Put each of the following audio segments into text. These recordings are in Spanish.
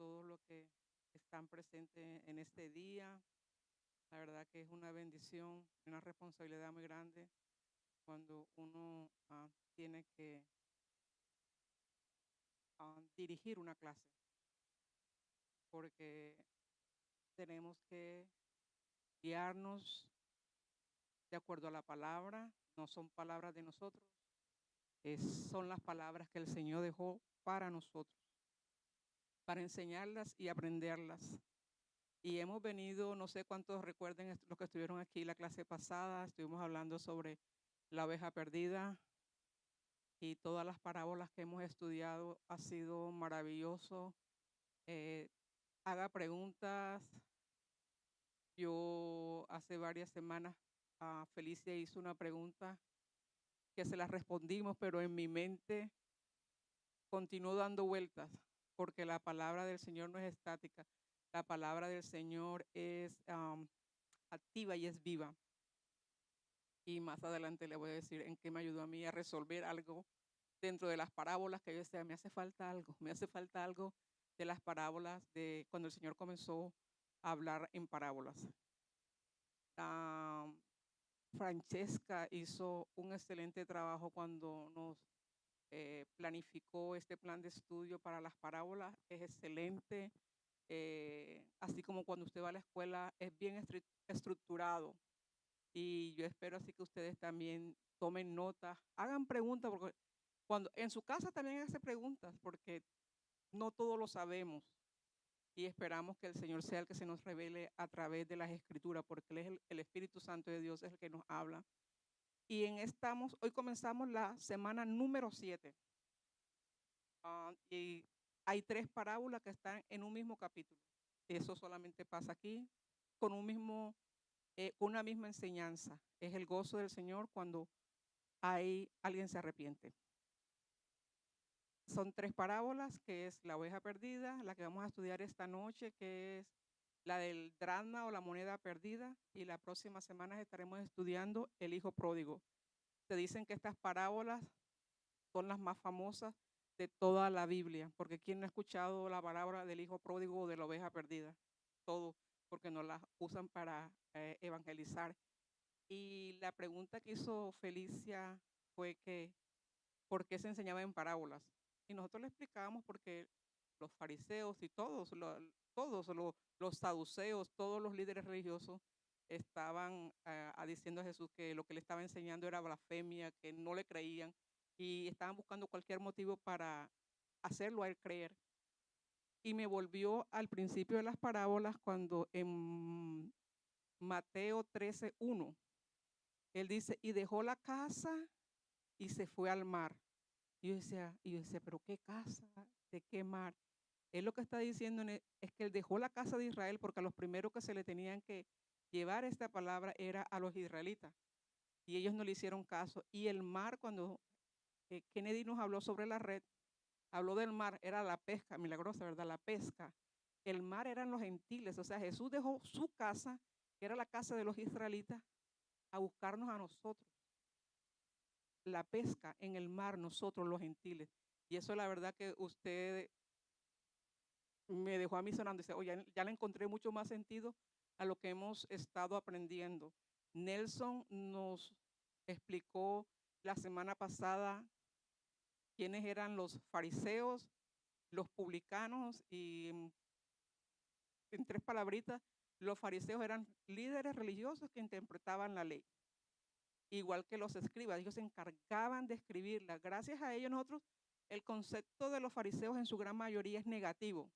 todos los que están presentes en este día. La verdad que es una bendición, una responsabilidad muy grande cuando uno tiene que dirigir una clase, porque tenemos que guiarnos de acuerdo a la palabra. No son palabras de nosotros, son las palabras que el Señor dejó para nosotros, para enseñarlas y aprenderlas. Y hemos venido, no sé cuántos recuerden los que estuvieron aquí la clase pasada, estuvimos hablando sobre la oveja perdida y todas las parábolas que hemos estudiado. Ha sido maravilloso. Eh, Haga preguntas. Yo hace varias semanas Felicia hizo una pregunta que se la respondimos, pero en mi mente continuó dando vueltas, porque la palabra del Señor no es estática. La palabra del Señor es activa y es viva. Y más adelante le voy a decir en qué me ayudó a mí a resolver algo dentro de las parábolas que yo decía, me hace falta algo de las parábolas de cuando el Señor comenzó a hablar en parábolas. Ah, Francesca hizo un excelente trabajo cuando nos planificó este plan de estudio para las parábolas. Es excelente. Así como cuando usted va a la escuela, es bien estructurado. Y yo espero así que ustedes también tomen notas, hagan preguntas, porque cuando en su casa también hace preguntas, porque no todo lo sabemos. Y esperamos que el Señor sea el que se nos revele a través de las escrituras, porque Él es el Espíritu Santo de Dios, es el que nos habla. Y hoy comenzamos la semana número 7. Y hay 3 parábolas que están en un mismo capítulo. Eso solamente pasa aquí con con una misma enseñanza. Es el gozo del Señor cuando alguien se arrepiente. Son 3 parábolas, que es la oveja perdida, la que vamos a estudiar esta noche, que es la del dracma o la moneda perdida, y la próxima semana estaremos estudiando el hijo pródigo. Se dicen que estas parábolas son las más famosas de toda la Biblia, porque ¿quién no ha escuchado la palabra del hijo pródigo o de la oveja perdida? Todo, porque no las usan para evangelizar. Y la pregunta que hizo Felicia fue que, ¿por qué se enseñaba en parábolas? Y nosotros le explicábamos porque los fariseos y los saduceos, todos los líderes religiosos estaban diciendo a Jesús que lo que le estaba enseñando era blasfemia, que no le creían y estaban buscando cualquier motivo para hacerlo a él creer. Y me volvió al principio de las parábolas cuando en Mateo 13:1 él dice, y dejó la casa y se fue al mar. Y yo decía, pero ¿qué casa? ¿De qué mar? Él lo que está diciendo es que él dejó la casa de Israel porque a los primeros que se le tenían que llevar esta palabra era a los israelitas. Y ellos no le hicieron caso. Y el mar, cuando Kennedy nos habló sobre la red, habló del mar, era la pesca, milagrosa, ¿verdad? La pesca. El mar eran los gentiles. O sea, Jesús dejó su casa, que era la casa de los israelitas, a buscarnos a nosotros. La pesca en el mar, nosotros los gentiles. Y eso la verdad que usted me dejó a mí sonando. Dice, oye, ya le encontré mucho más sentido a lo que hemos estado aprendiendo. Nelson nos explicó la semana pasada quiénes eran los fariseos, los publicanos y en 3 palabritas, los fariseos eran líderes religiosos que interpretaban la ley, igual que los escribas. Ellos se encargaban de escribirla. Gracias a ellos nosotros, el concepto de los fariseos en su gran mayoría es negativo,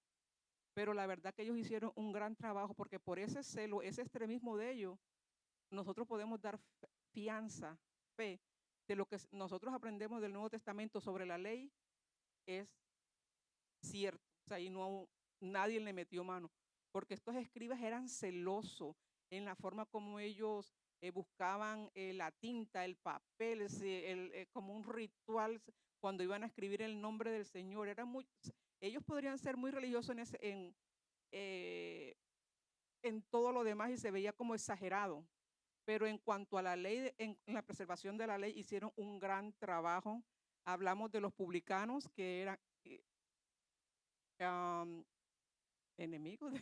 pero la verdad que ellos hicieron un gran trabajo porque por ese celo, ese extremismo de ellos, nosotros podemos dar fianza, fe, de lo que nosotros aprendemos del Nuevo Testamento sobre la ley es cierto. O sea, ahí no, nadie le metió mano, porque estos escribas eran celosos en la forma como ellos buscaban la tinta, el papel, como un ritual cuando iban a escribir el nombre del Señor. Ellos podrían ser muy religiosos eh, en todo lo demás y se veía como exagerado, pero en cuanto a la ley, en la preservación de la ley, hicieron un gran trabajo. Hablamos de los publicanos, que eran, enemigos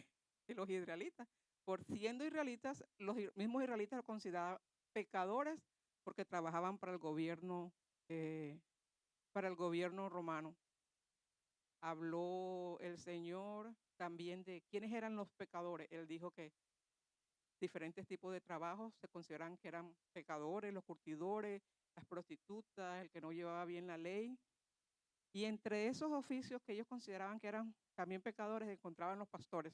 de los israelitas. Por siendo israelitas, los mismos israelitas los consideraban pecadores porque trabajaban eh, para el gobierno romano. Habló el Señor también de quiénes eran los pecadores. Él dijo que diferentes tipos de trabajos se consideran que eran pecadores, los curtidores, las prostitutas, el que no llevaba bien la ley. Y entre esos oficios que ellos consideraban que eran también pecadores, encontraban los pastores.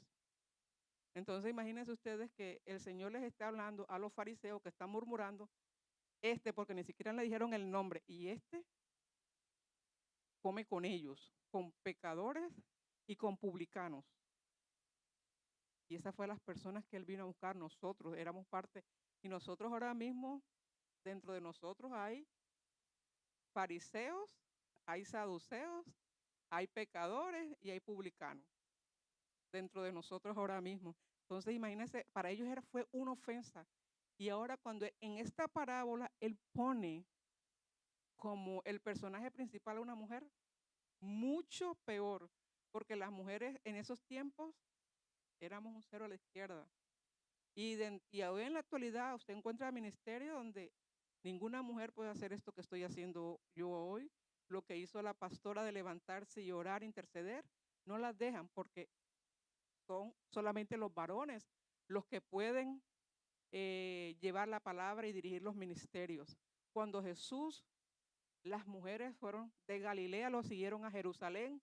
Entonces imagínense ustedes que el Señor les está hablando a los fariseos que están murmurando, porque ni siquiera le dijeron el nombre, y come con ellos, con pecadores y con publicanos. Y esas fueron las personas que él vino a buscar. Nosotros éramos parte. Y nosotros ahora mismo, dentro de nosotros hay fariseos, hay saduceos, hay pecadores y hay publicanos. Dentro de nosotros ahora mismo. Entonces imagínense, para ellos fue una ofensa. Y ahora cuando en esta parábola él pone como el personaje principal a una mujer, mucho peor. Porque las mujeres en esos tiempos éramos un cero a la izquierda. Y hoy en la actualidad usted encuentra ministerio donde ninguna mujer puede hacer esto que estoy haciendo yo hoy. Lo que hizo la pastora de levantarse y orar, interceder, no las dejan porque son solamente los varones los que pueden llevar la palabra y dirigir los ministerios. Cuando Jesús, las mujeres fueron de Galilea, lo siguieron a Jerusalén,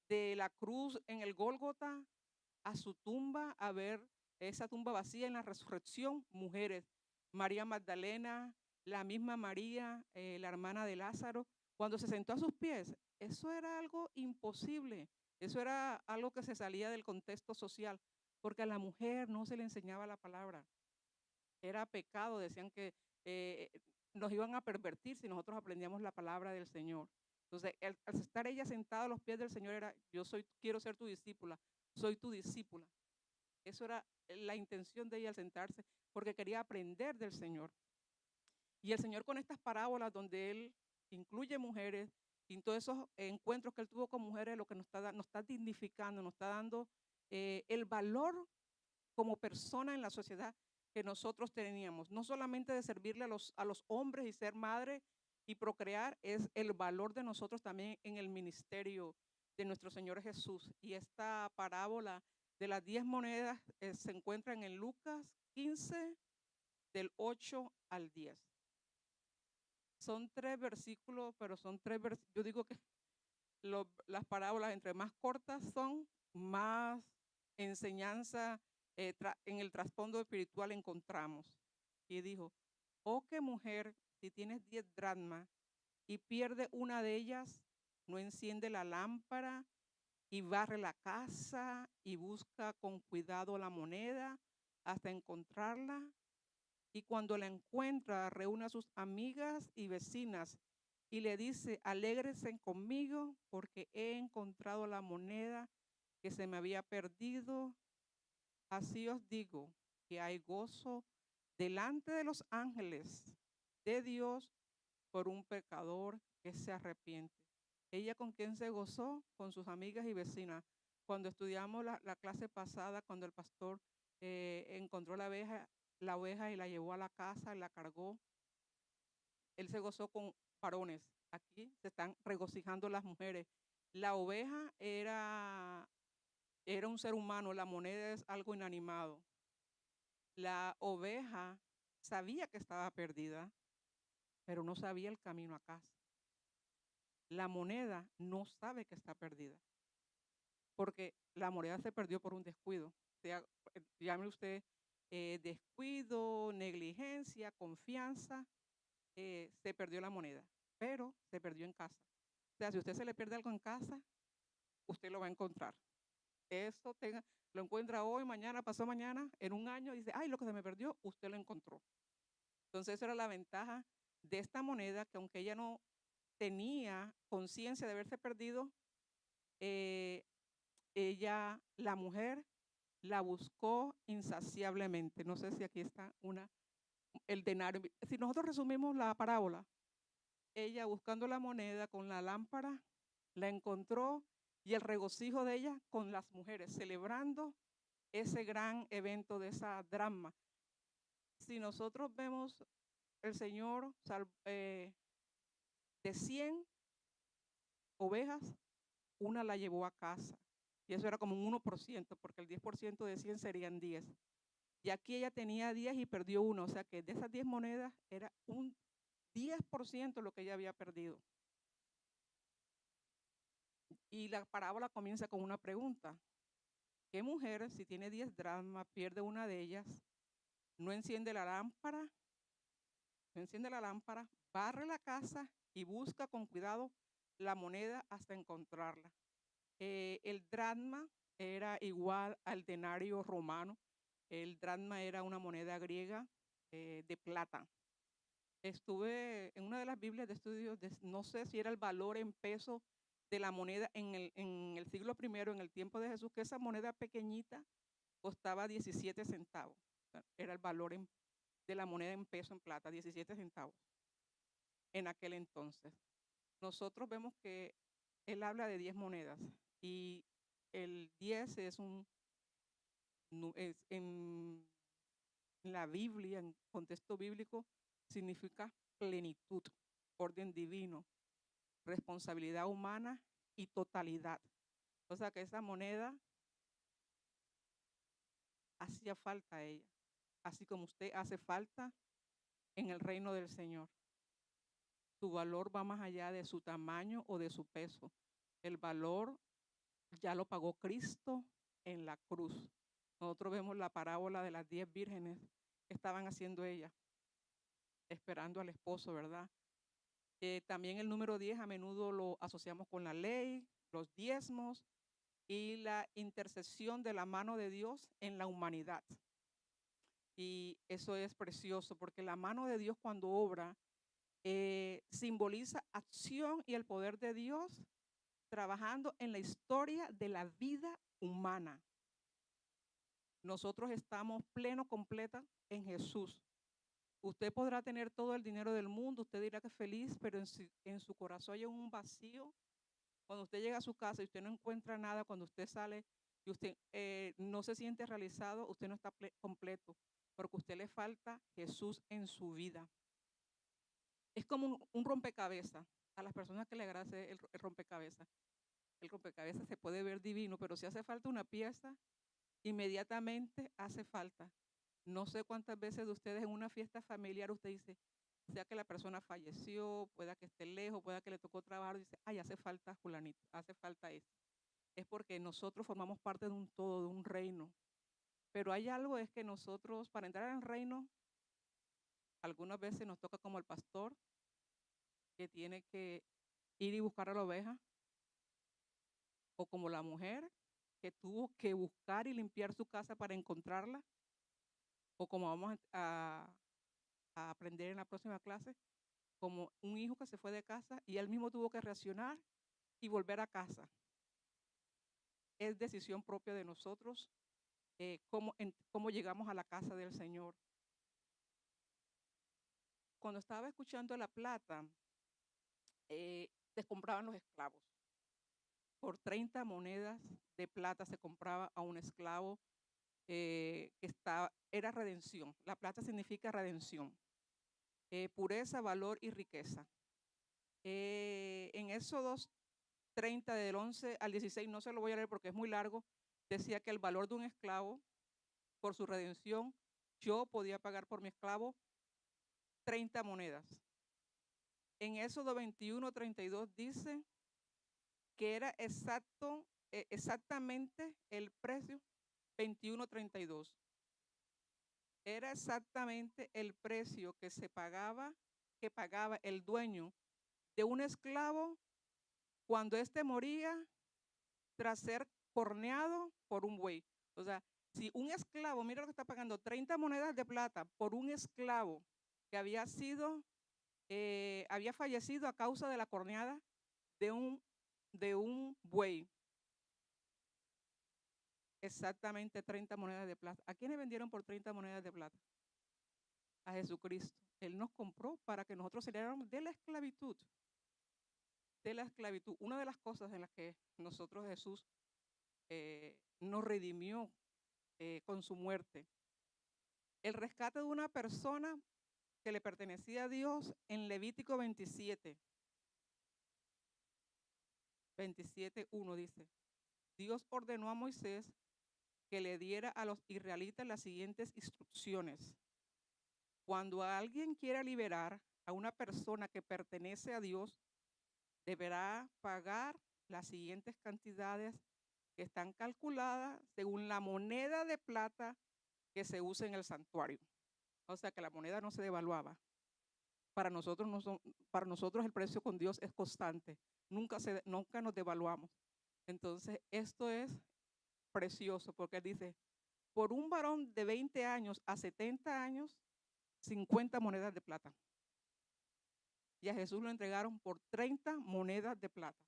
de la cruz en el Gólgota a su tumba, a ver esa tumba vacía en la resurrección, mujeres, María Magdalena, la misma María, la hermana de Lázaro, cuando se sentó a sus pies, eso era algo imposible, eso era algo que se salía del contexto social, porque a la mujer no se le enseñaba la palabra, era pecado, decían que eh, nos iban a pervertir si nosotros aprendíamos la palabra del Señor. Entonces, al estar ella sentada a los pies del Señor era, quiero ser tu discípula, soy tu discípula. Eso era la intención de ella al sentarse, porque quería aprender del Señor. Y el Señor con estas parábolas donde Él incluye mujeres, y en todos esos encuentros que Él tuvo con mujeres, lo que nos está dignificando, nos está dando el valor como persona en la sociedad que nosotros teníamos. No solamente de servirle a los hombres y ser madre y procrear, es el valor de nosotros también en el ministerio de nuestro Señor Jesús. Y esta parábola de las 10 monedas se encuentra en Lucas 15, del 8 al 10. Son 3 versículos, pero son yo digo que las parábolas entre más cortas son, más enseñanza en el trasfondo espiritual encontramos. Y dijo, oh, qué mujer, si tienes 10 dracmas y pierde una de ellas, no enciende la lámpara y barre la casa y busca con cuidado la moneda hasta encontrarla. Y cuando la encuentra, reúne a sus amigas y vecinas y le dice, alégresen conmigo porque he encontrado la moneda que se me había perdido. Así os digo que hay gozo delante de los ángeles de Dios por un pecador que se arrepiente. ¿Ella con quién se gozó? Con sus amigas y vecinas. Cuando estudiamos la clase pasada, cuando el pastor encontró la oveja y la llevó a la casa y la cargó, él se gozó con varones. Aquí se están regocijando las mujeres. La oveja era un ser humano, la moneda es algo inanimado. La oveja sabía que estaba perdida, pero no sabía el camino a casa. La moneda no sabe que está perdida, porque la moneda se perdió por un descuido. Sea, llame usted descuido, negligencia, confianza, se perdió la moneda, pero se perdió en casa. O sea, si usted se le pierde algo en casa, usted lo va a encontrar. Lo encuentra hoy, mañana, pasó mañana, en un año, dice, ay, lo que se me perdió, usted lo encontró. Entonces, esa era la ventaja de esta moneda, que aunque ella no tenía conciencia de haberse perdido, eh, la mujer, la buscó insaciablemente. No sé si aquí está el denario. Si nosotros resumimos la parábola, ella buscando la moneda con la lámpara, la encontró y el regocijo de ella con las mujeres, celebrando ese gran evento de esa drama. Si nosotros vemos el Señor de 100 ovejas, una la llevó a casa. Y eso era como un 1%, porque el 10% de 100 serían 10. Y aquí ella tenía 10 y perdió uno, o sea que de esas 10 monedas era un 10% lo que ella había perdido. Y la parábola comienza con una pregunta. ¿Qué mujer, si tiene 10 dracmas, pierde una de ellas, no enciende la lámpara, barre la casa y busca con cuidado la moneda hasta encontrarla? El dracma era igual al denario romano. El dracma era una moneda griega de plata. Estuve en una de las Biblias de estudio, no sé si era el valor en peso de la moneda en el siglo primero, en el tiempo de Jesús, que esa moneda pequeñita costaba 17 centavos. O sea, era el valor de la moneda en peso en plata, 17 centavos en aquel entonces. Nosotros vemos que él habla de 10 monedas y el 10 es en la Biblia, en contexto bíblico, significa plenitud, orden divino, responsabilidad humana y totalidad. O sea que esa moneda hacía falta a ella, así como usted hace falta en el reino del Señor. Su valor va más allá de su tamaño o de su peso. El valor ya lo pagó Cristo en la cruz. Nosotros vemos la parábola de las 10 vírgenes que estaban haciendo ellas, esperando al esposo, ¿verdad? También el número 10 a menudo lo asociamos con la ley, los diezmos y la intercesión de la mano de Dios en la humanidad. Y eso es precioso porque la mano de Dios cuando obra simboliza acción y el poder de Dios trabajando en la historia de la vida humana. Nosotros estamos pleno, completa en Jesús. Usted podrá tener todo el dinero del mundo, usted dirá que es feliz, pero en su corazón hay un vacío. Cuando usted llega a su casa y usted no encuentra nada, cuando usted sale y usted no se siente realizado, usted no está completo, porque a usted le falta Jesús en su vida. Es como un rompecabezas. A las personas que le agrada el rompecabezas. El rompecabezas se puede ver divino, pero si hace falta una pieza, inmediatamente hace falta. No sé cuántas veces de ustedes en una fiesta familiar usted dice, sea que la persona falleció, pueda que esté lejos, pueda que le tocó trabajar, dice, ay, hace falta fulanito, hace falta esto. Es porque nosotros formamos parte de un todo, de un reino. Pero hay algo, es que nosotros, para entrar en el reino, algunas veces nos toca como el pastor, que tiene que ir y buscar a la oveja, o como la mujer, que tuvo que buscar y limpiar su casa para encontrarla, o como vamos a aprender en la próxima clase, como un hijo que se fue de casa y él mismo tuvo que reaccionar y volver a casa. Es decisión propia de nosotros cómo llegamos a la casa del Señor. Cuando estaba escuchando La Plata, se compraban los esclavos. Por 30 monedas de plata se compraba a un esclavo era redención. La plata significa redención, pureza, valor y riqueza. En Éxodos 30 del 11 al 16, no se lo voy a leer porque es muy largo, decía que el valor de un esclavo por su redención, yo podía pagar por mi esclavo 30 monedas. En Éxodo 21, 32 dice que era exactamente el precio 21.32. Era exactamente el precio que pagaba el dueño de un esclavo cuando éste moría tras ser corneado por un buey. O sea, si un esclavo, mira lo que está pagando, 30 monedas de plata por un esclavo que había fallecido a causa de la corneada de un buey. Exactamente 30 monedas de plata. ¿A quién le vendieron por 30 monedas de plata? A Jesucristo. Él nos compró para que nosotros saliéramos de la esclavitud. de la esclavitud. Una de las cosas en las que nosotros Jesús nos redimió con su muerte, el rescate de una persona que le pertenecía a Dios en Levítico 27:1 dice, Dios ordenó a Moisés que le diera a los israelitas las siguientes instrucciones. Cuando alguien quiera liberar a una persona que pertenece a Dios, deberá pagar las siguientes cantidades que están calculadas según la moneda de plata que se usa en el santuario. O sea que la moneda no se devaluaba. Para nosotros el precio con Dios es constante. Nunca nos devaluamos. Entonces, esto es precioso porque él dice, por un varón de 20 años a 70 años, 50 monedas de plata. Y a Jesús lo entregaron por 30 monedas de plata.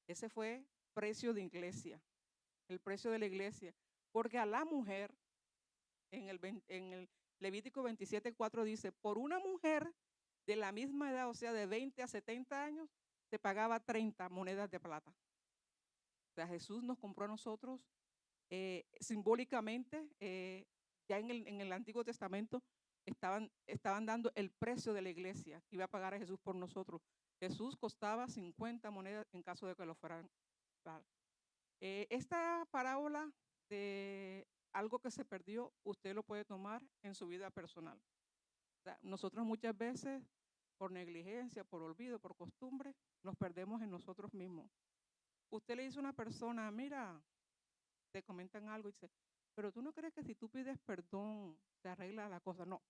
Ese fue precio de iglesia, el precio de la iglesia. Porque a la mujer, en el Levítico 27:4 dice, por una mujer de la misma edad, o sea, de 20 a 70 años, se pagaba 30 monedas de plata. O sea, Jesús nos compró a nosotros simbólicamente, ya en el Antiguo Testamento estaban dando el precio de la iglesia que iba a pagar a Jesús por nosotros. Jesús costaba 50 monedas en caso de que lo fueran a dar. Esta parábola de algo que se perdió, usted lo puede tomar en su vida personal. O sea, nosotros muchas veces, por negligencia, por olvido, por costumbre, nos perdemos en nosotros mismos. Usted le dice a una persona, mira, te comentan algo y dice, pero tú no crees que si tú pides perdón se arregla la cosa. No,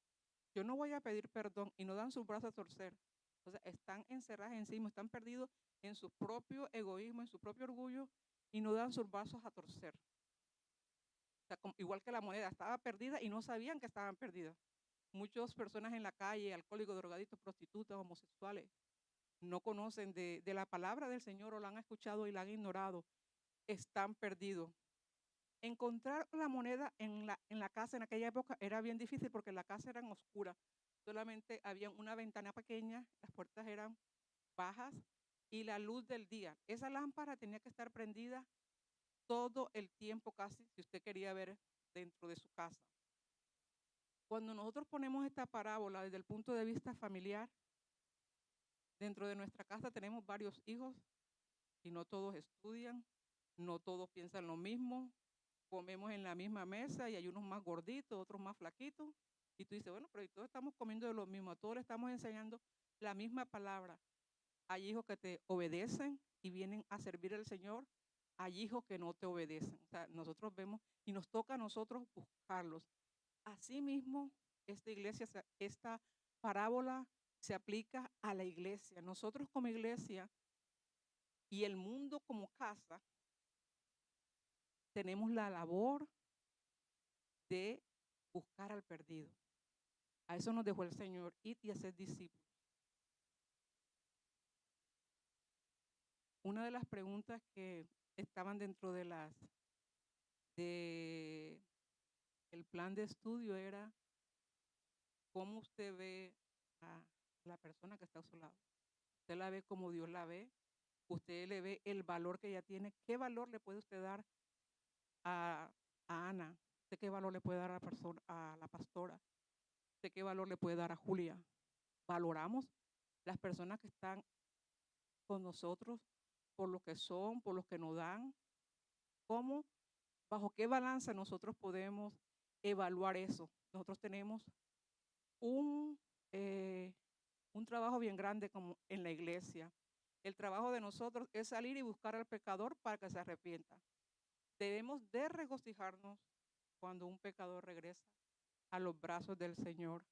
yo no voy a pedir perdón y no dan sus brazos a torcer. O sea, están encerradas en sí mismos, están perdidos en su propio egoísmo, en su propio orgullo y no dan sus brazos a torcer. O sea, igual que la moneda, estaba perdida y no sabían que estaban perdidas. Muchas personas en la calle, alcohólicos, drogadictos, prostitutas, homosexuales, no conocen de la palabra del Señor o la han escuchado y la han ignorado. Están perdidos. Encontrar la moneda en la casa en aquella época era bien difícil porque la casa era oscura. Solamente había una ventana pequeña, las puertas eran bajas y la luz del día. Esa lámpara tenía que estar prendida todo el tiempo casi si usted quería ver dentro de su casa. Cuando nosotros ponemos esta parábola desde el punto de vista familiar, dentro de nuestra casa tenemos varios hijos y no todos estudian, no todos piensan lo mismo, comemos en la misma mesa y hay unos más gorditos, otros más flaquitos. Y tú dices, bueno, pero todos estamos comiendo de lo mismo, a todos le estamos enseñando la misma palabra. Hay hijos que te obedecen y vienen a servir al Señor, hay hijos que no te obedecen. O sea, nosotros vemos y nos toca a nosotros buscarlos. Asimismo, esta parábola se aplica a la iglesia. Nosotros como iglesia y el mundo como casa tenemos la labor de buscar al perdido. A eso nos dejó el Señor, ir y hacer discípulos. Una de las preguntas que estaban dentro de el plan de estudio era cómo usted ve a la persona que está a su lado. Usted la ve como Dios la ve, usted le ve el valor que ella tiene. ¿Qué valor le puede usted dar a, a Ana? ¿Usted qué valor le puede dar a la pastora? ¿Usted qué valor le puede dar a Julia? ¿Valoramos las personas que están con nosotros por lo que son, por lo que nos dan? ¿Cómo, bajo qué balanza nosotros podemos evaluar eso? Nosotros tenemos un, eh, un trabajo bien grande como en la iglesia. El trabajo de nosotros es salir y buscar al pecador para que se arrepienta. Debemos de regocijarnos cuando un pecador regresa a los brazos del Señor.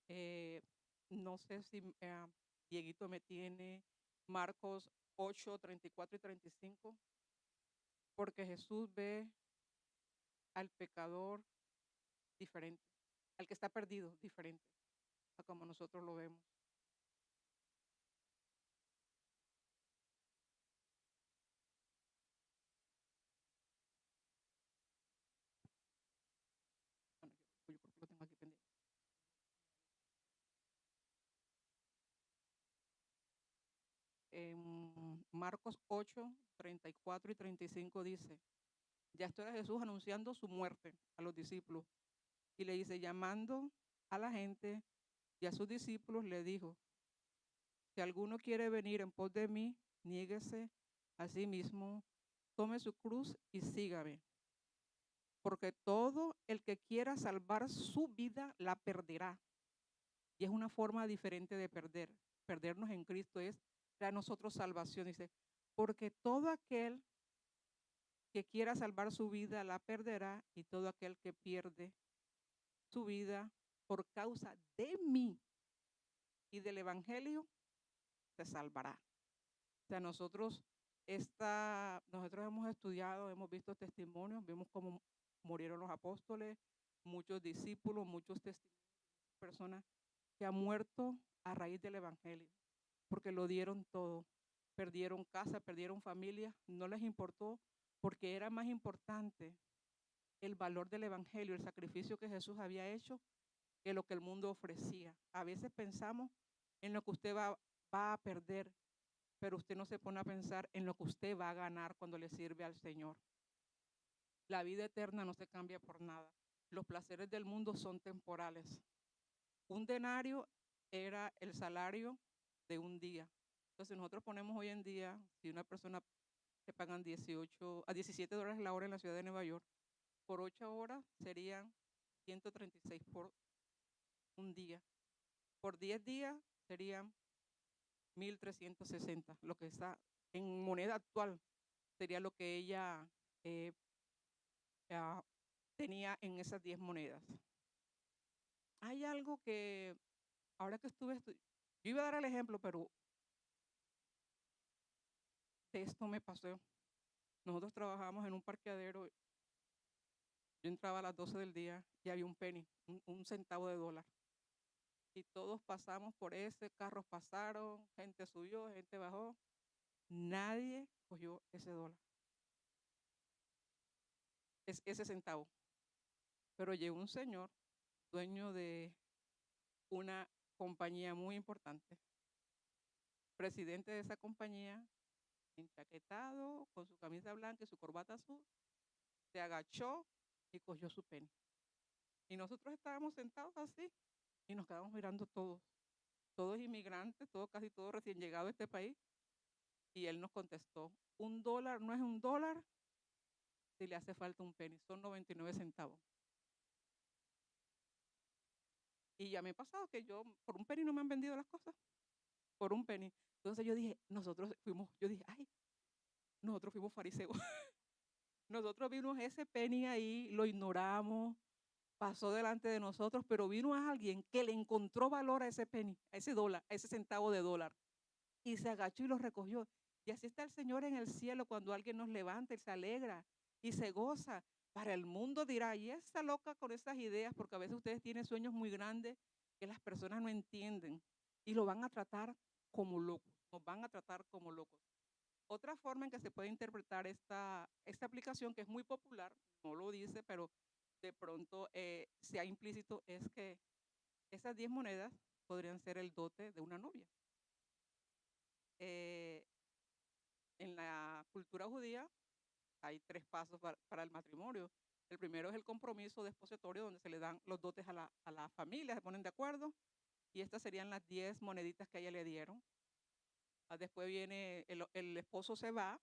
Eh, no sé si Dieguito me tiene Marcos 8, 34 y 35, porque Jesús ve al pecador diferente, al que está perdido diferente a como nosotros lo vemos. Bueno, yo creo que lo tengo aquí pendiente. en Marcos 8, 34 y 35 dice, ya esto era Jesús anunciando su muerte a los discípulos. Y le dice, llamando a la gente y a sus discípulos, le dijo, si alguno quiere venir en pos de mí, niéguese a sí mismo, tome su cruz y sígame. Porque todo el que quiera salvar su vida la perderá. Y es una forma diferente de perder. Perdernos en Cristo es para nosotros salvación. Dice, porque todo aquel que quiera salvar su vida la perderá y todo aquel que pierde su vida por causa de mí y del evangelio se salvará. O sea, nosotros hemos estudiado, hemos visto testimonios, vemos cómo murieron los apóstoles, muchos discípulos, muchos testimonios de personas que han muerto a raíz del evangelio, porque lo dieron todo. Perdieron casa, perdieron familia, no les importó, porque era más importante el valor del evangelio, el sacrificio que Jesús había hecho, que lo que el mundo ofrecía. A veces pensamos en lo que usted va a perder, pero usted no se pone a pensar en lo que usted va a ganar cuando le sirve al Señor. La vida eterna no se cambia por nada. Los placeres del mundo son temporales. Un denario era el salario de un día. Entonces nosotros ponemos hoy en día, si una persona le pagan 18 a $17 la hora en la ciudad de Nueva York, por 8 horas serían 136 por un día. Por 10 días serían 1.360, lo que está en moneda actual sería lo que ella eh, ah, tenía en esas 10 monedas. Hay algo que ahora que yo iba a dar el ejemplo, pero de esto me pasó. Nosotros trabajábamos en un parqueadero, yo entraba a las 12 del día y había un penny, un centavo de dólar. Y todos pasamos por ese, carros pasaron, gente subió, gente bajó. Nadie cogió ese dólar, ese centavo. Pero llegó un señor, dueño de una compañía muy importante, presidente de esa compañía, enchaquetado, con su camisa blanca y su corbata azul, se agachó y cogió su penny. Y nosotros estábamos sentados así y nos quedamos mirando todos inmigrantes, casi todos recién llegados a este país. Y él nos contestó, un dólar no es un dólar si le hace falta un penny, son 99 centavos. Y ya me ha pasado que por un penny no me han vendido las cosas, por un penny. Entonces yo dije, ay, nosotros fuimos fariseos. Nosotros vimos ese penny ahí, lo ignoramos, pasó delante de nosotros, pero vino a alguien que le encontró valor a ese penny, a ese dólar, a ese centavo de dólar, y se agachó y lo recogió. Y así está el Señor en el cielo cuando alguien nos levanta y se alegra y se goza. Para el mundo dirá, y esa loca con esas ideas, porque a veces ustedes tienen sueños muy grandes que las personas no entienden y lo van a tratar como locos, nos van a tratar como locos. Otra forma en que se puede interpretar esta aplicación, que es muy popular, no lo dice, pero de pronto sea implícito, es que esas 10 monedas podrían ser el dote de una novia. Eh, en la cultura judía hay 3 pasos para el matrimonio. El primero es el compromiso despositorio, donde se le dan los dotes a la familia, se ponen de acuerdo, y estas serían las 10 moneditas que a ella le dieron. Después viene, el esposo se va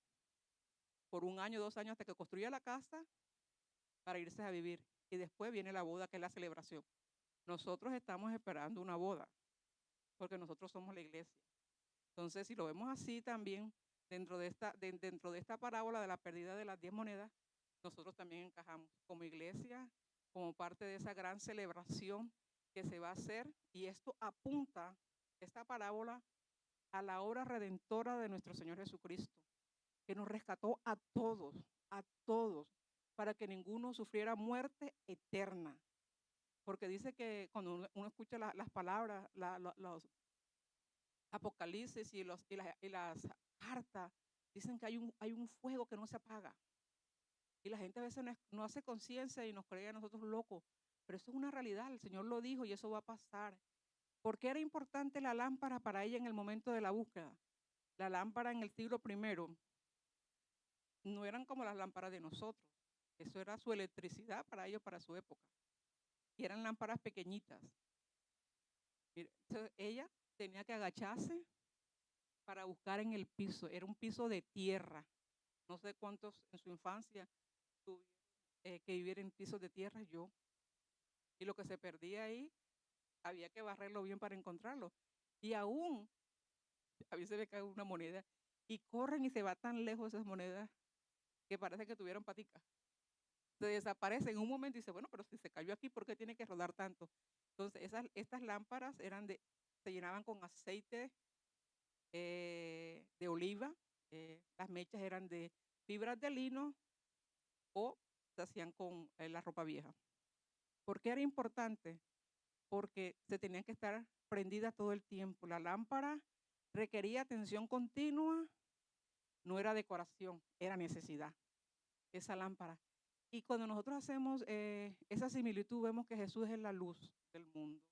por 1 año, 2 años, hasta que construya la casa para irse a vivir. Y después viene la boda, que es la celebración. Nosotros estamos esperando una boda, porque nosotros somos la iglesia. Entonces, si lo vemos así también, dentro de esta parábola de la pérdida de las 10 monedas, nosotros también encajamos como iglesia, como parte de esa gran celebración que se va a hacer. Y esto apunta, esta parábola, a la obra redentora de nuestro Señor Jesucristo, que nos rescató a todos, para que ninguno sufriera muerte eterna. Porque dice que cuando uno escucha las palabras, los apocalipsis y las cartas, dicen que hay un fuego que no se apaga. Y la gente a veces no hace conciencia y nos cree a nosotros locos. Pero eso es una realidad, el Señor lo dijo y eso va a pasar. ¿Por qué era importante la lámpara para ella en el momento de la búsqueda? La lámpara en el siglo primero no eran como las lámparas de nosotros. Eso era su electricidad para ellos, para su época. Y eran lámparas pequeñitas. Mire, entonces ella tenía que agacharse para buscar en el piso. Era un piso de tierra. No sé cuántos en su infancia tuvieron que vivir en pisos de tierra, yo. Y lo que se perdía ahí, había que barrerlo bien para encontrarlo. Y aún, a veces me cae una moneda y corren y se va tan lejos esas monedas que parece que tuvieron paticas. Se desaparece en un momento y dice, bueno, pero si se cayó aquí, ¿por qué tiene que rodar tanto? Entonces, estas lámparas se llenaban con aceite de oliva, las mechas eran de fibras de lino o se hacían con la ropa vieja. ¿Por qué era importante? Porque se tenían que estar prendidas todo el tiempo. La lámpara requería atención continua, no era decoración, era necesidad, esa lámpara. Y cuando nosotros hacemos esa similitud, vemos que Jesús es la luz del mundo.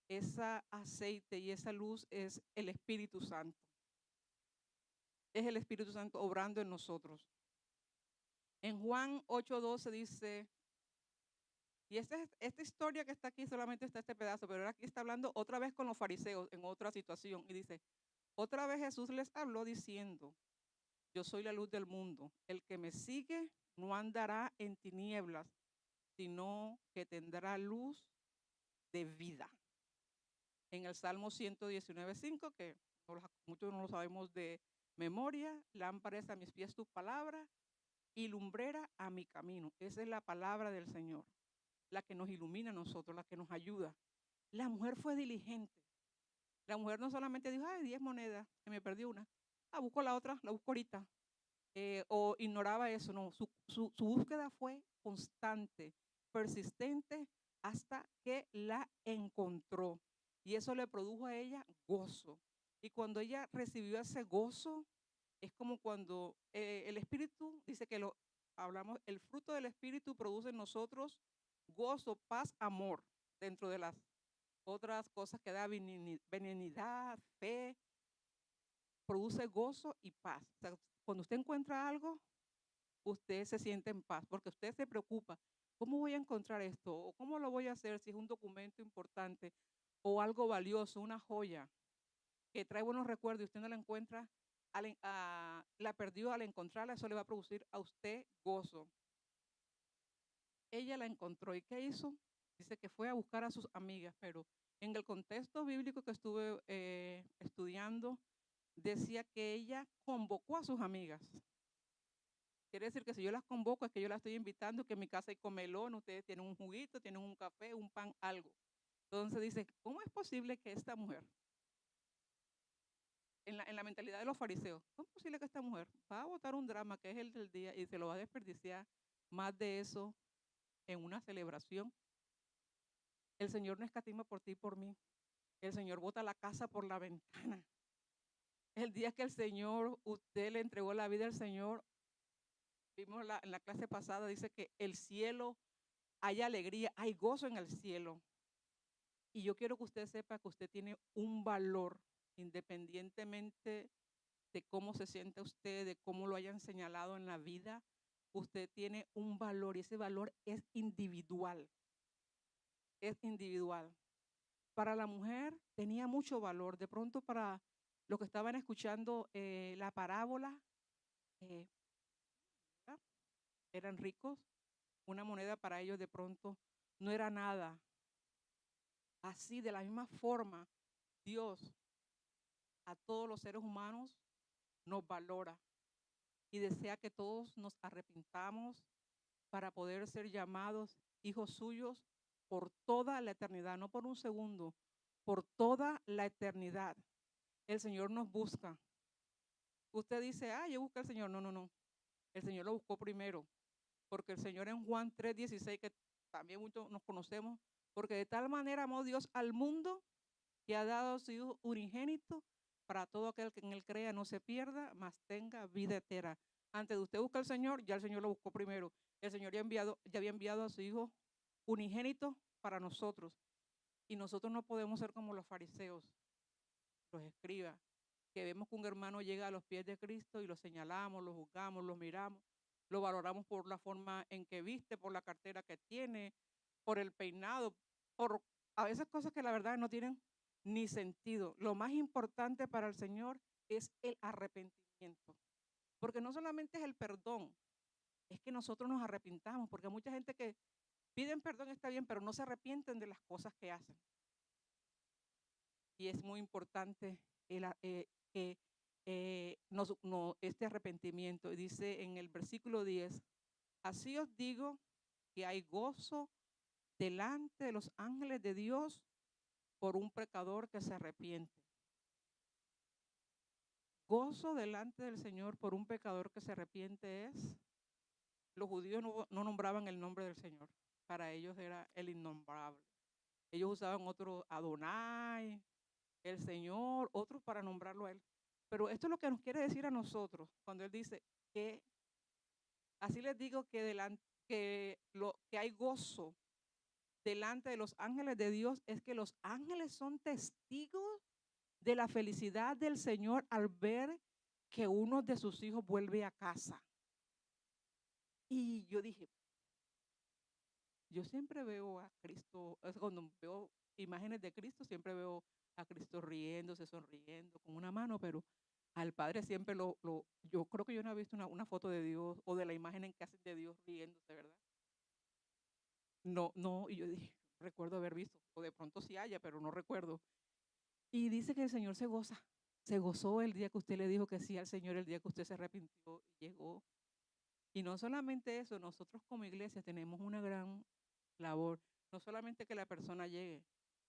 Ese aceite y esa luz es el Espíritu Santo. Es el Espíritu Santo obrando en nosotros. En Juan 8:12 dice, y esta historia que está aquí solamente está este pedazo, pero ahora aquí está hablando otra vez con los fariseos en otra situación. Y dice, otra vez Jesús les habló diciendo, yo soy la luz del mundo. El que me sigue no andará en tinieblas, sino que tendrá luz de vida. En el Salmo 119:5, que muchos no lo sabemos de memoria, lámpara es a mis pies tu palabra y lumbrera a mi camino. Esa es la palabra del Señor, la que nos ilumina a nosotros, la que nos ayuda. La mujer fue diligente. La mujer no solamente dijo, ay, 10 monedas, se me perdió una. Ah, busco la otra, la busco ahorita. O ignoraba eso, no. Su búsqueda fue constante, persistente, hasta que la encontró. Y eso le produjo a ella gozo. Y cuando ella recibió ese gozo, es como cuando el Espíritu, dice que hablamos, el fruto del Espíritu produce en nosotros gozo, paz, amor, dentro de las otras cosas que da benignidad, fe, produce gozo y paz. O sea, cuando usted encuentra algo, usted se siente en paz, porque usted se preocupa, ¿cómo voy a encontrar esto? ¿O cómo lo voy a hacer si es un documento importante o algo valioso, una joya que trae buenos recuerdos y usted no la encuentra, la perdió al encontrarla, eso le va a producir a usted gozo. Ella la encontró y ¿qué hizo? Dice que fue a buscar a sus amigas, pero en el contexto bíblico que estuve estudiando, decía que ella convocó a sus amigas. Quiere decir que si yo las convoco es que yo las estoy invitando, que en mi casa hay comelón, ustedes tienen un juguito, tienen un café, un pan, algo. Entonces dice, ¿cómo es posible que esta mujer, en la mentalidad de los fariseos, ¿cómo es posible que esta mujer va a botar un drama que es el del día y se lo va a desperdiciar más de eso en una celebración? El Señor no escatima por ti y por mí. El Señor bota la casa por la ventana. El día que el Señor, usted le entregó la vida al Señor, vimos en la clase pasada, dice que el cielo hay alegría, hay gozo en el cielo. Y yo quiero que usted sepa que usted tiene un valor, independientemente de cómo se siente usted, de cómo lo hayan señalado en la vida, usted tiene un valor y ese valor es individual. Es individual. Para la mujer tenía mucho valor. De pronto para los que estaban escuchando la parábola, eh, ¿verdad? Eran ricos. Una moneda para ellos de pronto no era nada. Así, de la misma forma, Dios a todos los seres humanos nos valora y desea que todos nos arrepintamos para poder ser llamados hijos suyos por toda la eternidad, no por un segundo, por toda la eternidad. El Señor nos busca. Usted dice, ah, yo busco al Señor. No, no, no. El Señor lo buscó primero, porque el Señor en Juan 3:16, que también muchos nos conocemos, porque de tal manera amó Dios al mundo que ha dado a su Hijo unigénito para todo aquel que en él crea no se pierda, mas tenga vida eterna. Antes de usted buscar al Señor, ya el Señor lo buscó primero. El Señor ya había enviado a su Hijo unigénito para nosotros. Y nosotros no podemos ser como los fariseos, los escribas, que vemos que un hermano llega a los pies de Cristo y lo señalamos, lo juzgamos, lo miramos, lo valoramos por la forma en que viste, por la cartera que tiene, por el peinado, por a veces cosas que la verdad no tienen ni sentido. Lo más importante para el Señor es el arrepentimiento, porque no solamente es el perdón, es que nosotros nos arrepintamos, porque hay mucha gente que piden perdón, está bien, pero no se arrepienten de las cosas que hacen. Y es muy importante que este arrepentimiento. Y dice en el versículo 10, así os digo que hay gozo delante de los ángeles de Dios por un pecador que se arrepiente. Gozo delante del Señor por un pecador que se arrepiente es, los judíos no nombraban el nombre del Señor, para ellos era el innombrable. Ellos usaban otro Adonai, el Señor, otros para nombrarlo a Él. Pero esto es lo que nos quiere decir a nosotros cuando Él dice que, así les digo que, que hay gozo delante de los ángeles de Dios, es que los ángeles son testigos de la felicidad del Señor al ver que uno de sus hijos vuelve a casa. Y yo dije, yo siempre veo a Cristo, cuando veo imágenes de Cristo, siempre veo a Cristo riéndose, sonriendo, con una mano, pero al Padre siempre yo creo que yo no he visto una foto de Dios o de la imagen en que hacen de Dios riéndose, ¿verdad? No, no, y yo dije, recuerdo haber visto, o de pronto sí haya, pero no recuerdo. Y dice que el Señor se goza, se gozó el día que usted le dijo que sí al Señor, el día que usted se arrepintió y llegó. Y no solamente eso, nosotros como iglesia tenemos una gran labor, no solamente que la persona llegue,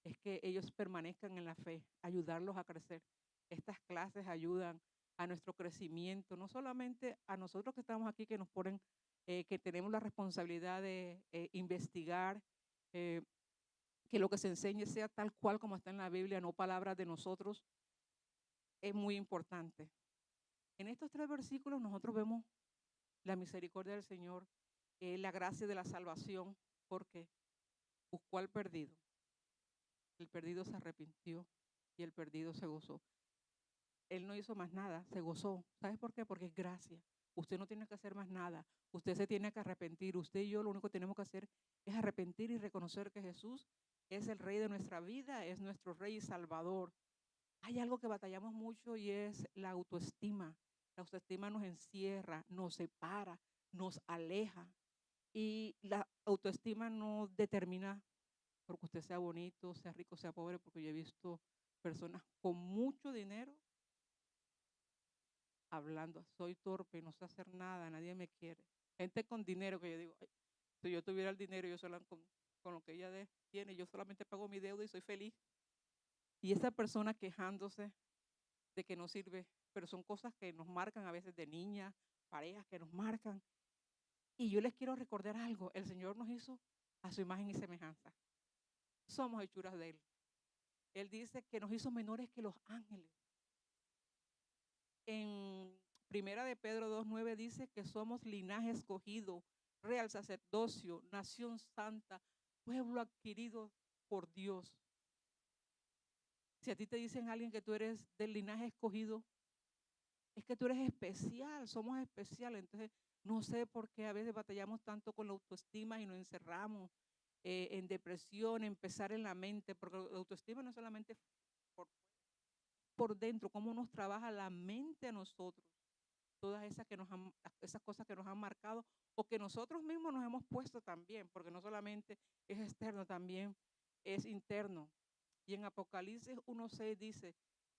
es que ellos permanezcan en la fe, ayudarlos a crecer. Estas clases ayudan a nuestro crecimiento, no solamente a nosotros que estamos aquí, que nos ponen, que tenemos la responsabilidad de investigar, eh, que lo que se enseñe sea tal cual como está en la Biblia, no palabras de nosotros, es muy importante. En estos 3 versículos nosotros vemos la misericordia del Señor, la gracia de la salvación, porque buscó al perdido. El perdido se arrepintió y el perdido se gozó. Él no hizo más nada, se gozó. ¿Sabes por qué? Porque es gracia. Usted no tiene que hacer más nada. Usted se tiene que arrepentir. Usted y yo lo único que tenemos que hacer es arrepentir y reconocer que Jesús es el Rey de nuestra vida, es nuestro Rey y Salvador. Hay algo que batallamos mucho y es la autoestima. La autoestima nos encierra, nos separa, nos aleja. Y la autoestima no determina porque usted sea bonito, sea rico, sea pobre, porque yo he visto personas con mucho dinero hablando, soy torpe, no sé hacer nada, nadie me quiere. Gente con dinero que yo digo, "Ay, si yo tuviera el dinero, yo sola con lo que ella tiene, yo solamente pago mi deuda y soy feliz. Y esa persona quejándose de que no sirve, pero son cosas que nos marcan a veces de niñas, parejas que nos marcan. Y yo les quiero recordar algo, el Señor nos hizo a su imagen y semejanza. Somos hechuras de Él. Él dice que nos hizo menores que los ángeles. En Primera de Pedro 2:9 dice que somos linaje escogido, real sacerdocio, nación santa, pueblo adquirido por Dios. Si a ti te dicen alguien que tú eres del linaje escogido, es que tú eres especial, somos especiales. Entonces, no sé por qué a veces batallamos tanto con la autoestima y nos encerramos en depresión, en pesar en la mente, porque la autoestima no es solamente por, por dentro, cómo nos trabaja la mente a nosotros. Todas esas cosas que nos han marcado o que nosotros mismos nos hemos puesto también, porque no solamente es externo, también es interno. Y en Apocalipsis 1:6 dice,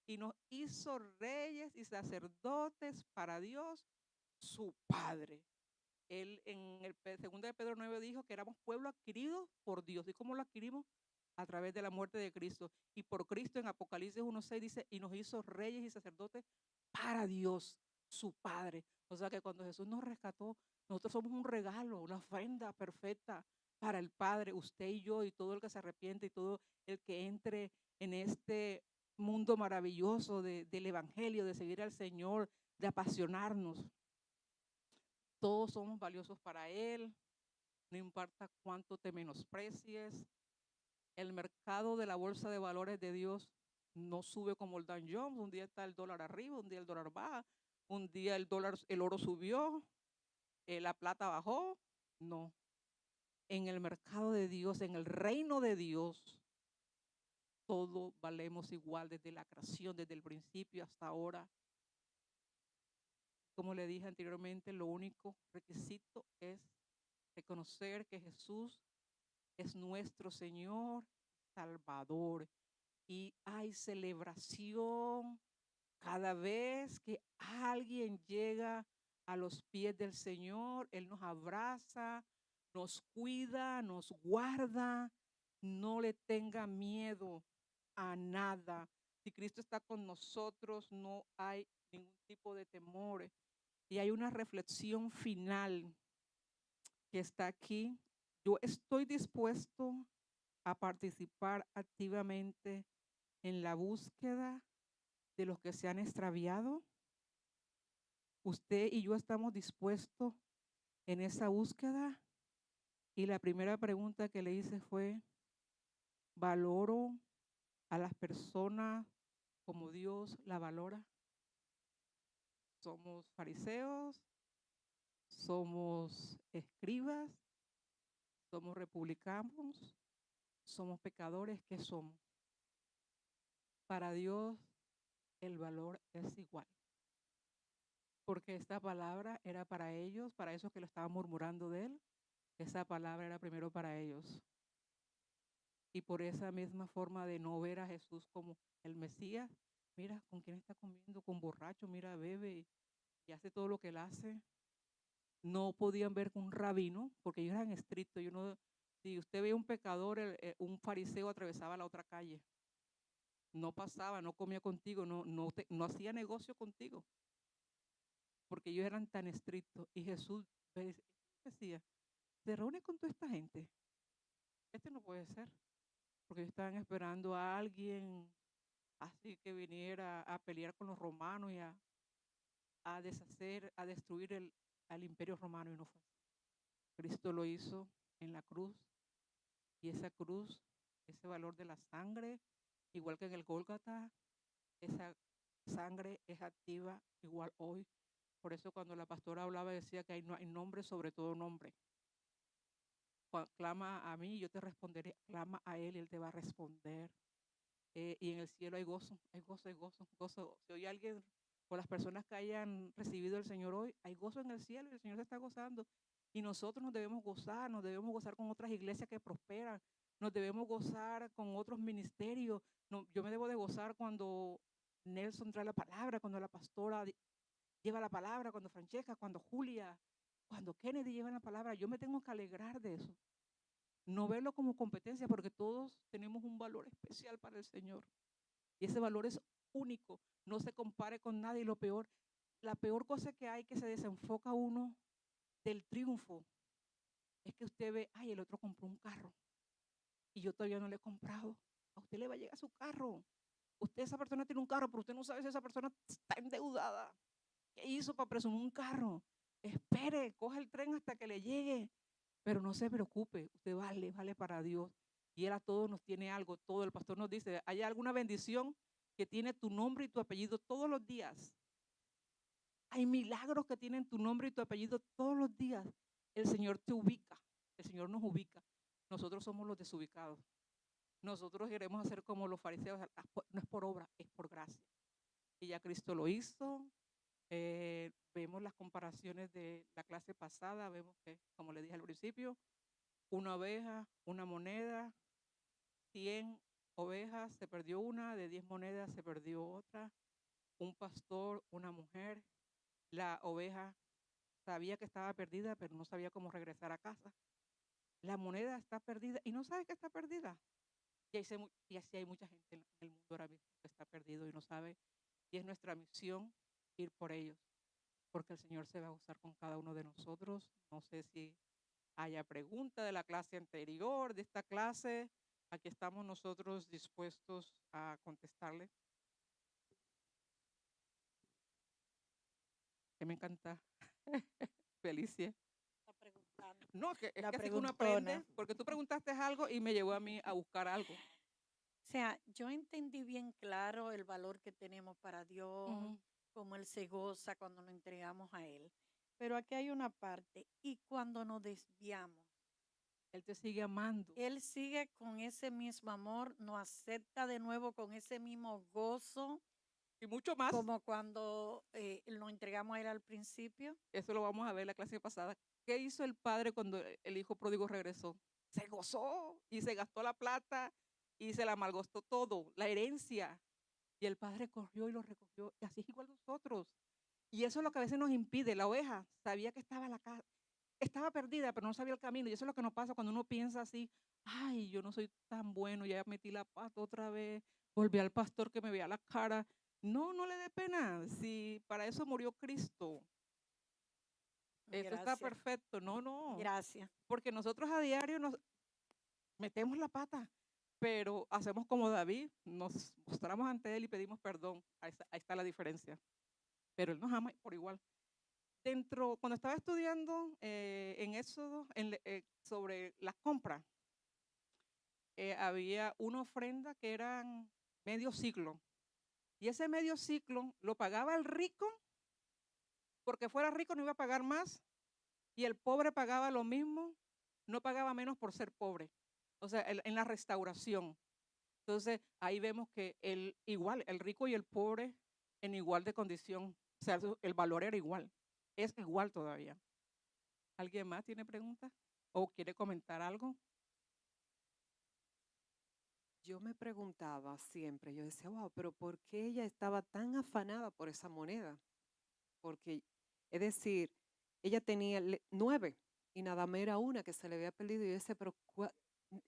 y nos hizo reyes y sacerdotes para Dios, su Padre. Él en el 2 de Pedro 9 dijo que éramos pueblo adquirido por Dios. ¿Y cómo lo adquirimos? A través de la muerte de Cristo. Y por Cristo en Apocalipsis 1:6 dice, y nos hizo reyes y sacerdotes para Dios, su Padre. O sea que cuando Jesús nos rescató, nosotros somos un regalo, una ofrenda perfecta para el Padre, usted y yo y todo el que se arrepiente y todo el que entre en este mundo maravilloso del Evangelio, de seguir al Señor, de apasionarnos. Todos somos valiosos para Él, no importa cuánto te menosprecies. El mercado de la bolsa de valores de Dios no sube como el Dow Jones, un día está el dólar arriba, un día el dólar baja, un día el oro subió, la plata bajó. No, en el mercado de Dios, en el reino de Dios, todo valemos igual desde la creación, desde el principio hasta ahora. Como le dije anteriormente, lo único requisito es reconocer que Jesús es nuestro Señor, Salvador. Y hay celebración cada vez que alguien llega a los pies del Señor. Él nos abraza, nos cuida, nos guarda. No le tenga miedo a nada. Si Cristo está con nosotros, no hay ningún tipo de temor. Y hay una reflexión final que está aquí. Yo estoy dispuesto a participar activamente en la búsqueda de los que se han extraviado. Usted y yo estamos dispuestos en esa búsqueda. Y la primera pregunta que le hice fue, ¿valoro a las personas como Dios la valora? ¿Somos fariseos? ¿Somos escribas? ¿Somos republicanos? ¿Somos pecadores? ¿Qué somos? Para Dios el valor es igual. Porque esta palabra era para ellos, para esos que lo estaban murmurando de él. Esa palabra era primero para ellos. Y por esa misma forma de no ver a Jesús como el Mesías, mira con quién está comiendo, con borracho, mira, bebe y hace todo lo que él hace. No podían ver con un rabino, porque ellos eran estrictos. Yo no, si usted ve un pecador, un fariseo atravesaba la otra calle. No pasaba, no comía contigo, no hacía negocio contigo, porque ellos eran tan estrictos. Y Jesús decía, se reúne con toda esta gente. Este no puede ser, porque ellos estaban esperando a alguien así que viniera a pelear con los romanos y a deshacer, a destruir al imperio romano, y no fue así. Cristo lo hizo en la cruz, y esa cruz, ese valor de la sangre, igual que en el Gólgata, esa sangre es activa igual hoy. Por eso cuando la pastora hablaba decía que no hay nombre sobre todo nombre. Clama a mí y yo te responderé, clama a él y él te va a responder. Y en el cielo hay gozo, hay gozo, hay gozo, gozo. Si hoy alguien o las personas que hayan recibido el Señor hoy, hay gozo en el cielo y el Señor se está gozando. Y nosotros nos debemos gozar con otras iglesias que prosperan, nos debemos gozar con otros ministerios. No, yo me debo de gozar cuando Nelson trae la palabra, cuando la pastora lleva la palabra, cuando Francesca, cuando Julia, cuando Kennedy lleva la palabra. Yo me tengo que alegrar de eso. No verlo como competencia, porque todos tenemos un valor especial para el Señor. Y ese valor es único, no se compare con nadie. Y lo peor, la peor cosa que hay que se desenfoca uno del triunfo es que usted ve, ay, el otro compró un carro y yo todavía no le he comprado. A usted le va a llegar su carro. Usted, esa persona tiene un carro, pero usted no sabe si esa persona está endeudada. ¿Qué hizo para presumir un carro? Espere, coja el tren hasta que le llegue. Pero no se preocupe, usted vale para Dios. Y Él a todos nos tiene algo, todo. El pastor nos dice, ¿hay alguna bendición que tiene tu nombre y tu apellido todos los días? Hay milagros que tienen tu nombre y tu apellido todos los días. El Señor te ubica, el Señor nos ubica. Nosotros somos los desubicados. Nosotros queremos hacer como los fariseos, no es por obra, es por gracia. Y ya Cristo lo hizo. Vemos las comparaciones de la clase pasada, vemos que, como le dije al principio, una oveja, una moneda, 100 ovejas, se perdió una, de 10 monedas se perdió otra, un pastor, una mujer, la oveja sabía que estaba perdida, pero no sabía cómo regresar a casa. La moneda está perdida y no sabe que está perdida. Y así hay mucha gente en el mundo ahora mismo que está perdido y no sabe. Y es nuestra misión ir por ellos, porque el Señor se va a gozar con cada uno de nosotros. No sé si haya pregunta de la clase anterior, de esta clase. Aquí estamos nosotros dispuestos a contestarle. Que me encanta. Felicia. Está preguntando. No, que es La que así que uno preguntona. aprende, porque tú preguntaste algo y me llevó a mí a buscar algo. sea, yo entendí bien claro el valor que tenemos para Dios, Ujú. cómo Él se goza cuando lo entregamos a Él. Pero aquí hay una parte, y cuando nos desviamos, Él te sigue amando. Él sigue con ese mismo amor, nos acepta de nuevo con ese mismo gozo, Y mucho más, como cuando lo entregamos a Él al principio. eso lo vamos a ver la clase pasada. ¿Qué hizo el padre cuando el hijo pródigo regresó? Se gozó y se gastó la plata y se la malgastó todo, la herencia. Y el padre corrió y lo recogió. Y así es igual nosotros. Y eso es lo que a veces nos impide. La oveja sabía que estaba perdida, pero no sabía el camino. Y eso es lo que nos pasa cuando uno piensa así, ay, yo no soy tan bueno, ya metí la pata otra vez, volví al pastor que me vea la cara. No, no le dé pena. Si para eso murió Cristo, eso está Gracias, perfecto. No, no. gracias. Porque nosotros a diario nos metemos la pata, pero hacemos como David, nos mostramos ante él y pedimos perdón. Ahí está la diferencia. Pero él nos ama por igual. Cuando estaba estudiando en Éxodo sobre la compra, había una ofrenda que eran medio ciclo. Y ese medio ciclo lo pagaba el rico, porque fuera rico no iba a pagar más, y el pobre pagaba lo mismo, no pagaba menos por ser pobre. O sea, en la restauración. Entonces, ahí vemos que igual, el rico y el pobre en igual de condición. O sea, el valor era igual. Es igual todavía. ¿Alguien más tiene preguntas? ¿O quiere comentar algo? Yo me preguntaba siempre, yo decía, wow, pero ¿por qué ella estaba tan afanada por esa moneda? Porque, es decir, ella tenía 9 y nada más era una que se le había perdido. Y yo decía, pero,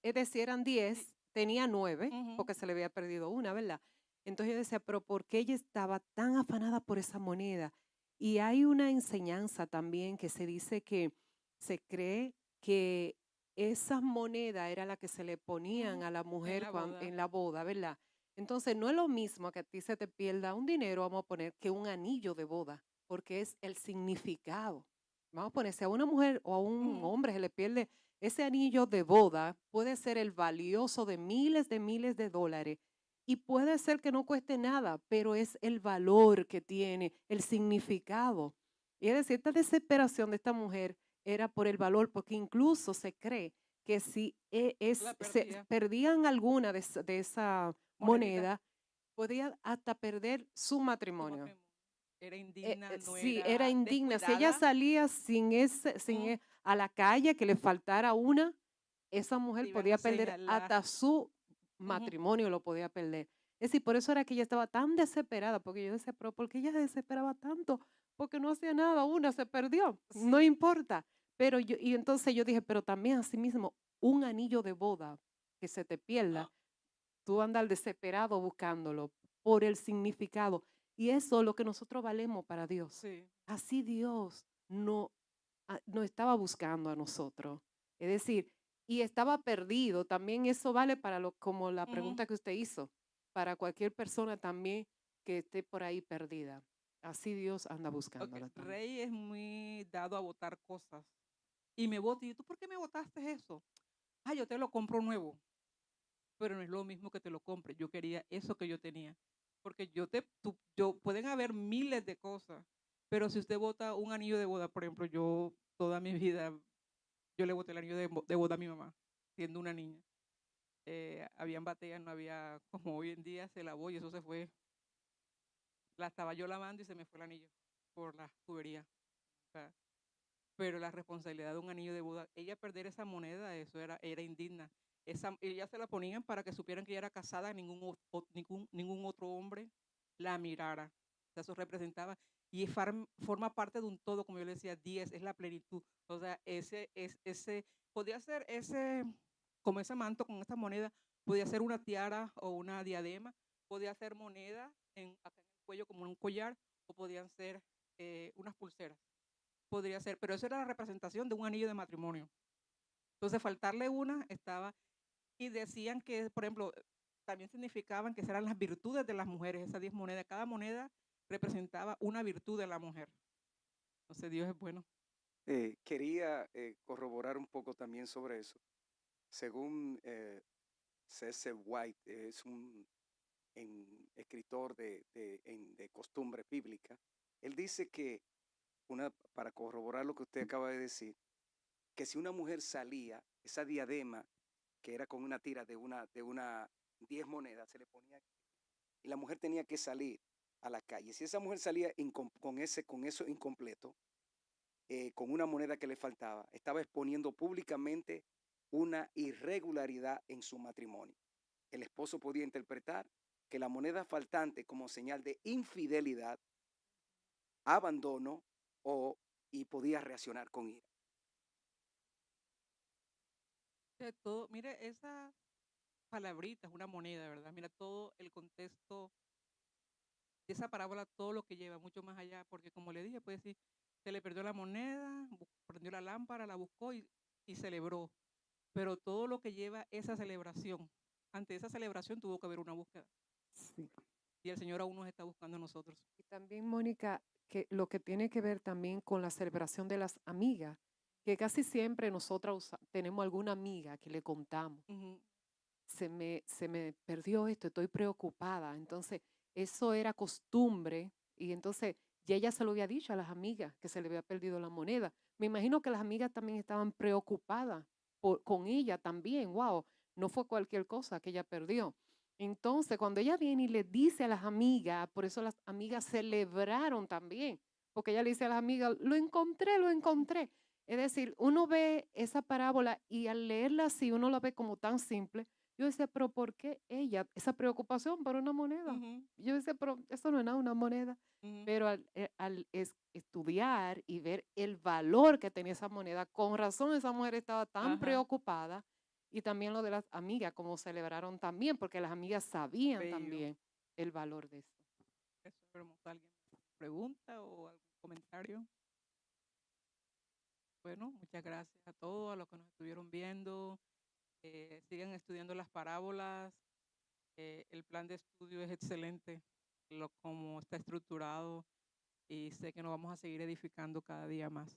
es decir, eran Sí. 10, tenía 9 Ujú. porque se le había perdido una, ¿verdad? Entonces yo decía, pero ¿por qué ella estaba tan afanada por esa moneda? Y hay una enseñanza también que se dice que se cree que esa moneda era la que se le ponían Ujú. a la En mujer la boda. en la boda, ¿verdad? Entonces, no es lo mismo que a ti se te pierda un dinero, vamos a poner, que un anillo de boda, porque es el significado. Vamos a poner, si a una mujer o a un Ujú. hombre se le pierde ese anillo de boda, puede ser el valioso de miles de dólares. Y puede ser que no cueste nada, pero es el valor que tiene, el significado. Y es decir, esta desesperación de esta mujer era por el valor, porque incluso se cree que si La se perdía. perdían alguna de esa Monedita. moneda, podía hasta perder su Su matrimonio. matrimonio. Era indigna, no Sí, era era indigna. Si ella descuidada. salía Mm. a la calle que le faltara una, esa Te mujer iban a podía perder señalar. hasta su Ujú. matrimonio, lo podía perder. Es decir, por eso era que ella estaba tan desesperada, porque yo decía, pero ¿por qué ella se desesperaba tanto? Porque no hacía nada, una se perdió, no Sí. importa. Y entonces yo dije, pero también asimismo, un anillo de boda que se te pierda, tú andas desesperado buscándolo por el significado. Y eso es lo que nosotros valemos para Dios. Sí. Así Dios no estaba buscando a nosotros. Es decir, y estaba perdido. También eso vale para como la Ujú. pregunta que usted hizo, para cualquier persona también que esté por ahí perdida. Así Dios anda Ok, buscándola también. Rey es muy dado a botar cosas. Y me bota. ¿Y tú por qué me botaste eso? Ah, yo te lo compro nuevo. Pero no es lo mismo que te lo compre. Yo quería eso que yo tenía. Porque pueden haber miles de cosas, pero si usted bota un anillo de boda, por ejemplo, yo toda mi vida, yo le boté el anillo de boda a mi mamá, siendo una niña. Habían bateas, no había, como hoy en día se lavó y eso se fue. La estaba yo lavando y se me fue el anillo por la tubería. O sea, pero la responsabilidad de un anillo de boda, ella perder esa moneda, eso era indigna. Ella se la ponían para que supieran que ella era casada, ningún otro hombre la mirara. O sea, eso representaba, y forma parte de un todo, como yo le decía, 10 es la plenitud. O sea, podía ser como ese manto con esta moneda, podía ser una tiara o una diadema, podía ser moneda acá en el cuello como un collar, o podían ser unas pulseras. Podría ser, pero eso era la representación de un anillo de matrimonio. Entonces, faltarle una estaba, y decían que, por ejemplo, también significaban que eran las virtudes de las mujeres, esas 10 monedas. Cada moneda representaba una virtud de la mujer. Entonces, Dios es bueno. Quería corroborar un poco también sobre eso. Según C.S. White es un escritor de costumbre bíblica. Él dice que, para corroborar lo que usted acaba de decir, que si una mujer salía, esa diadema que era con una tira de 10 monedas, se le ponía aquí, y la mujer tenía que salir a la calle. Si esa mujer salía con eso incompleto, con una moneda que le faltaba, estaba exponiendo públicamente una irregularidad en su matrimonio. El esposo podía interpretar que la moneda faltante como señal de infidelidad, abandono y podía reaccionar con ira. De todo, mire, esa palabrita es una moneda, ¿verdad? Mira todo el contexto de esa parábola, todo lo que lleva, mucho más allá, porque como le dije, pues sí, se le perdió la moneda, prendió la lámpara, la buscó y celebró, pero todo lo que lleva esa celebración, ante esa celebración tuvo que haber una búsqueda, Sí. y el Señor aún nos está buscando a nosotros. Y también, Mónica, que lo que tiene que ver también con la celebración de las amigas, que casi siempre nosotras tenemos alguna amiga que le contamos, Ujú, se me perdió esto, estoy preocupada. Entonces, eso era costumbre y entonces ya ella se lo había dicho a las amigas que se le había perdido la moneda. Me imagino que las amigas también estaban preocupadas con ella también. Wow, no fue cualquier cosa que ella perdió. Entonces, cuando ella viene y le dice a las amigas, por eso las amigas celebraron también, porque ella le dice a las amigas, lo encontré, lo encontré. Es decir, uno ve esa parábola y al leerla así, uno la ve como tan simple. Yo decía, pero ¿por qué ella, esa preocupación por una moneda? ujú, Yo decía, pero eso no es nada, una moneda. ujú. Pero al estudiar y ver el valor que tenía esa moneda, con razón esa mujer estaba tan Ajá, preocupada. Y también lo de las amigas, como celebraron también, porque las amigas sabían bello. también el valor de eso. Eso es hermoso. ¿Alguien pregunta o algún comentario? Bueno, muchas gracias a todos, a los que nos estuvieron viendo. Sigan estudiando las parábolas. El plan de estudio es excelente, como está estructurado, y sé que nos vamos a seguir edificando cada día más.